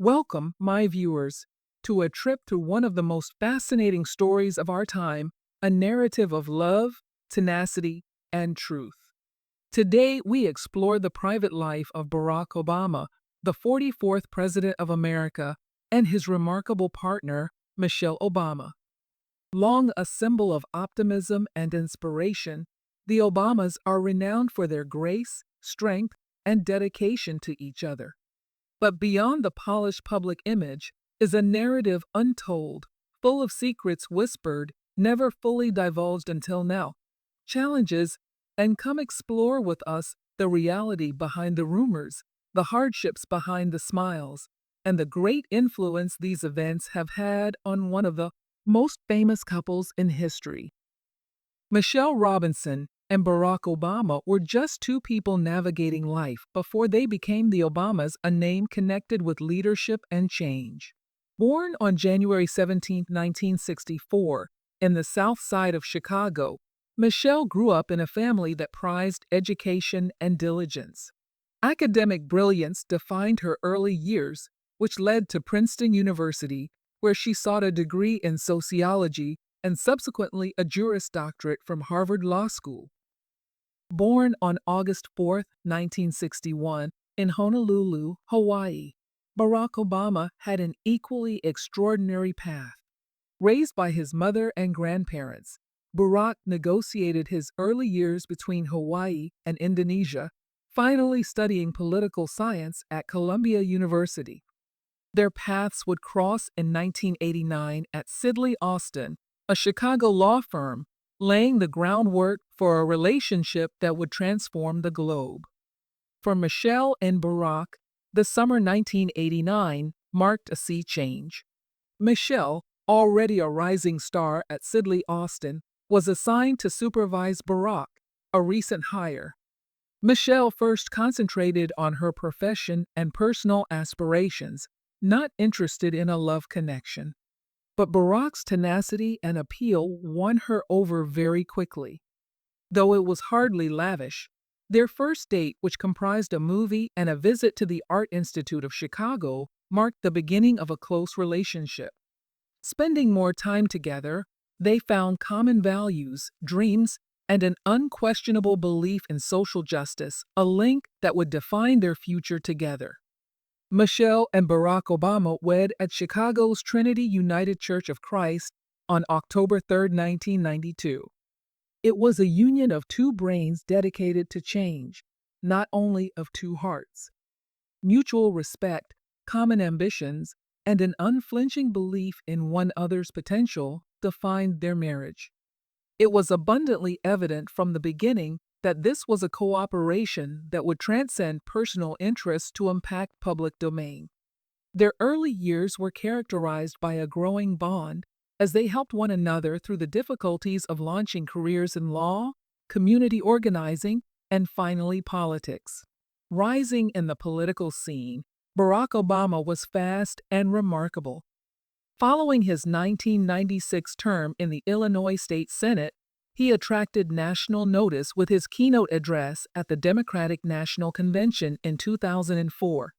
Welcome, my viewers, to a trip through one of the most fascinating stories of our time, a narrative of love, tenacity, and truth. Today, we explore the private life of Barack Obama, the 44th President of America, and his remarkable partner, Michelle Obama. Long a symbol of optimism and inspiration, the Obamas are renowned for their grace, strength, and dedication to each other. But beyond the polished public image is a narrative untold, full of secrets whispered, never fully divulged until now. Challenges, and come explore with us the reality behind the rumors, the hardships behind the smiles, and the great influence these events have had on one of the most famous couples in history. Michelle Robinson and Barack Obama were just two people navigating life before they became the Obamas, a name connected with leadership and change. Born on January 17, 1964, in the South Side of Chicago, Michelle grew up in a family that prized education and diligence. Academic brilliance defined her early years, which led to Princeton University, where she sought a degree in sociology and subsequently a Juris Doctorate from Harvard Law School. Born on August 4, 1961, in Honolulu, Hawaii, Barack Obama had an equally extraordinary path. Raised by his mother and grandparents, Barack negotiated his early years between Hawaii and Indonesia, finally studying political science at Columbia University. Their paths would cross in 1989 at Sidley Austin, a Chicago law firm, laying the groundwork for a relationship that would transform the globe. For Michelle and Barack, the summer 1989 marked a sea change. Michelle, already a rising star at Sidley Austin, was assigned to supervise Barack, a recent hire. Michelle first concentrated on her profession and personal aspirations, not interested in a love connection. But Barack's tenacity and appeal won her over very quickly. Though it was hardly lavish, their first date, which comprised a movie and a visit to the Art Institute of Chicago, marked the beginning of a close relationship. Spending more time together, they found common values, dreams, and an unquestionable belief in social justice, a link that would define their future together. Michelle and Barack Obama wed at Chicago's Trinity United Church of Christ on October 3, 1992. It was a union of two brains dedicated to change, not only of two hearts. Mutual respect, common ambitions, and an unflinching belief in one another's potential defined their marriage. It was abundantly evident from the beginning that this was a cooperation that would transcend personal interests to impact public domain. Their early years were characterized by a growing bond as they helped one another through the difficulties of launching careers in law, community organizing, and finally politics. Rising in the political scene, Barack Obama was fast and remarkable. Following his 1996 term in the Illinois State Senate, he attracted national notice with his keynote address at the Democratic National Convention in 2004.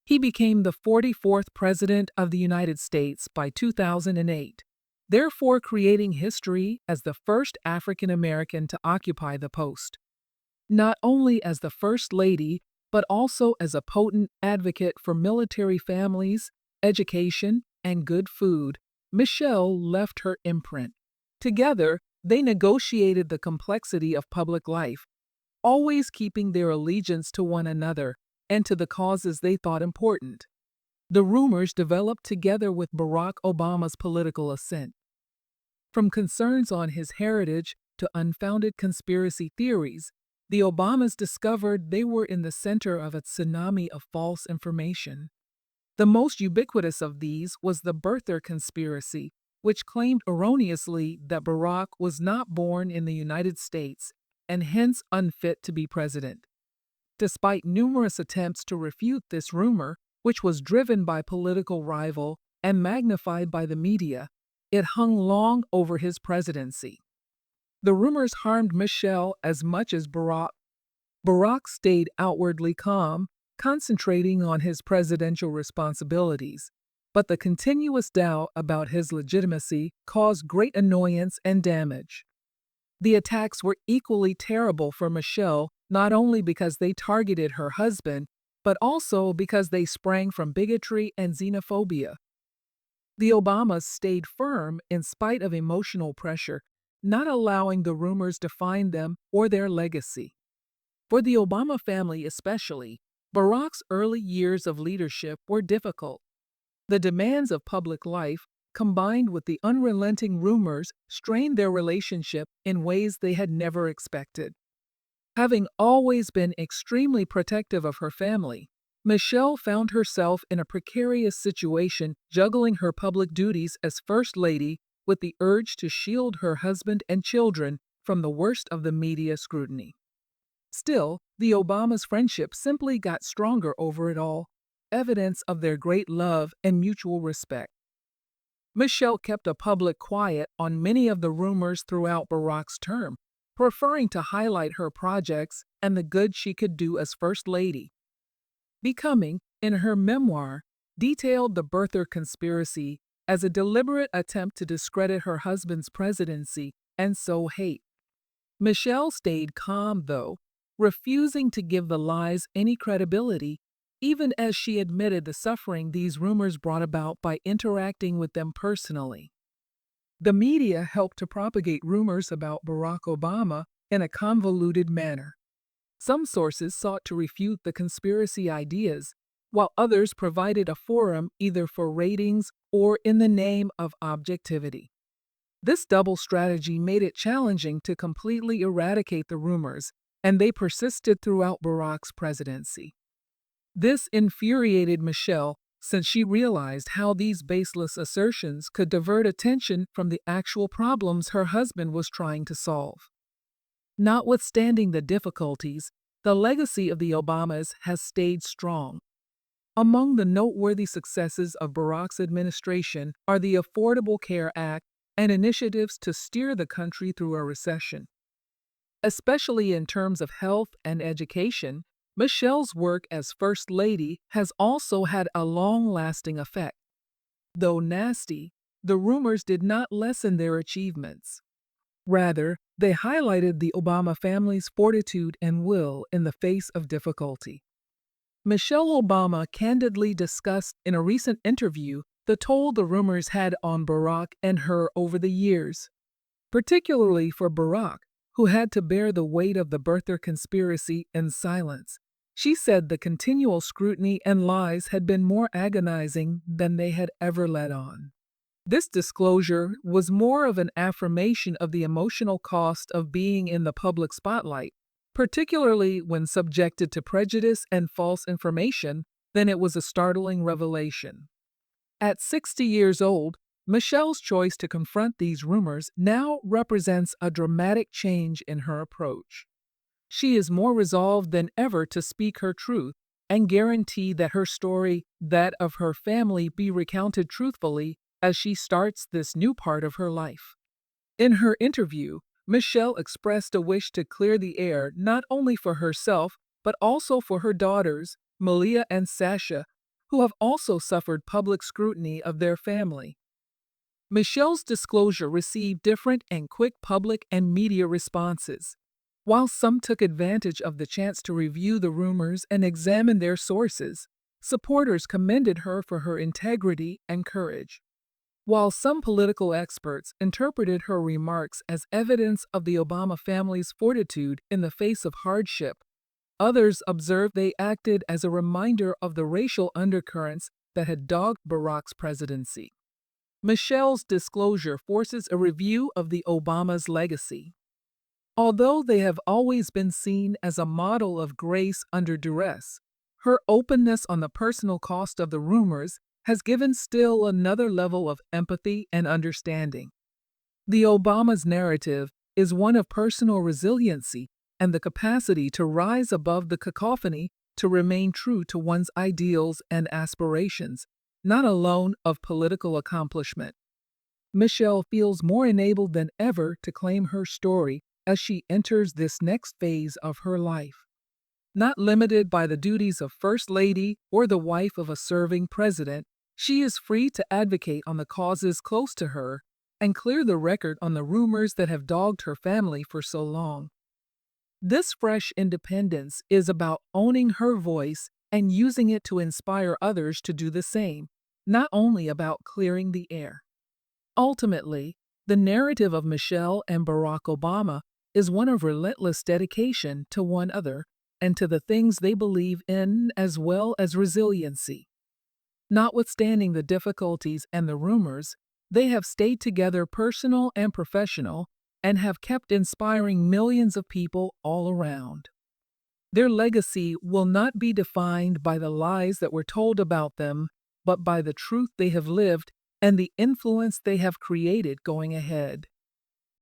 He became the 44th President of the United States by 2008, therefore creating history as the first African American to occupy the post. Not only as the First Lady, but also as a potent advocate for military families, education, and good food, Michelle left her imprint. Together, they negotiated the complexity of public life, always keeping their allegiance to one another and to the causes they thought important. The rumors developed together with Barack Obama's political ascent. From concerns on his heritage to unfounded conspiracy theories, the Obamas discovered they were in the center of a tsunami of false information. The most ubiquitous of these was the birther conspiracy, which claimed erroneously that Barack was not born in the United States and hence unfit to be president. Despite numerous attempts to refute this rumor, which was driven by political rival and magnified by the media, it hung long over his presidency. The rumors harmed Michelle as much as Barack. Barack stayed outwardly calm, concentrating on his presidential responsibilities. But the continuous doubt about his legitimacy caused great annoyance and damage. The attacks were equally terrible for Michelle, not only because they targeted her husband, but also because they sprang from bigotry and xenophobia. The Obamas stayed firm in spite of emotional pressure, not allowing the rumors define them or their legacy. For the Obama family especially, Barack's early years of leadership were difficult. The demands of public life, combined with the unrelenting rumors, strained their relationship in ways they had never expected. Having always been extremely protective of her family, Michelle found herself in a precarious situation juggling her public duties as First Lady with the urge to shield her husband and children from the worst of the media scrutiny. Still, the Obamas' friendship simply got stronger over it all, evidence of their great love and mutual respect. Michelle kept a public quiet on many of the rumors throughout Barack's term, preferring to highlight her projects and the good she could do as First Lady. Becoming, in her memoir, detailed the birther conspiracy as a deliberate attempt to discredit her husband's presidency and sow hate. Michelle stayed calm, though, refusing to give the lies any credibility, even as she admitted the suffering these rumors brought about by interacting with them personally. The media helped to propagate rumors about Barack Obama in a convoluted manner. Some sources sought to refute the conspiracy ideas, while others provided a forum either for ratings or in the name of objectivity. This double strategy made it challenging to completely eradicate the rumors, and they persisted throughout Barack's presidency. This infuriated Michelle since she realized how these baseless assertions could divert attention from the actual problems her husband was trying to solve. Notwithstanding the difficulties, the legacy of the Obamas has stayed strong. Among the noteworthy successes of Barack's administration are the Affordable Care Act and initiatives to steer the country through a recession. Especially in terms of health and education, Michelle's work as First Lady has also had a long-lasting effect. Though nasty, the rumors did not lessen their achievements. Rather, they highlighted the Obama family's fortitude and will in the face of difficulty. Michelle Obama candidly discussed in a recent interview the toll the rumors had on Barack and her over the years. Particularly for Barack, who had to bear the weight of the birther conspiracy in silence. She said the continual scrutiny and lies had been more agonizing than they had ever let on. This disclosure was more of an affirmation of the emotional cost of being in the public spotlight, particularly when subjected to prejudice and false information, than it was a startling revelation. At 60 years old, Michelle's choice to confront these rumors now represents a dramatic change in her approach. She is more resolved than ever to speak her truth and guarantee that her story, that of her family, be recounted truthfully as she starts this new part of her life. In her interview, Michelle expressed a wish to clear the air not only for herself, but also for her daughters, Malia and Sasha, who have also suffered public scrutiny of their family. Michelle's disclosure received different and quick public and media responses. While some took advantage of the chance to review the rumors and examine their sources, supporters commended her for her integrity and courage. While some political experts interpreted her remarks as evidence of the Obama family's fortitude in the face of hardship, others observed they acted as a reminder of the racial undercurrents that had dogged Barack's presidency. Michelle's disclosure forces a review of the Obamas' legacy. Although they have always been seen as a model of grace under duress, her openness on the personal cost of the rumors has given still another level of empathy and understanding. The Obamas' narrative is one of personal resiliency and the capacity to rise above the cacophony to remain true to one's ideals and aspirations, not alone of political accomplishment. Michelle feels more enabled than ever to claim her story as she enters this next phase of her life. Not limited by the duties of First Lady or the wife of a serving president, she is free to advocate on the causes close to her and clear the record on the rumors that have dogged her family for so long. This fresh independence is about owning her voice and using it to inspire others to do the same, not only about clearing the air. Ultimately, the narrative of Michelle and Barack Obama is one of relentless dedication to one another and to the things they believe in, as well as resiliency. Notwithstanding the difficulties and the rumors, they have stayed together, personal and professional, and have kept inspiring millions of people all around. Their legacy will not be defined by the lies that were told about them, but by the truth they have lived and the influence they have created going ahead.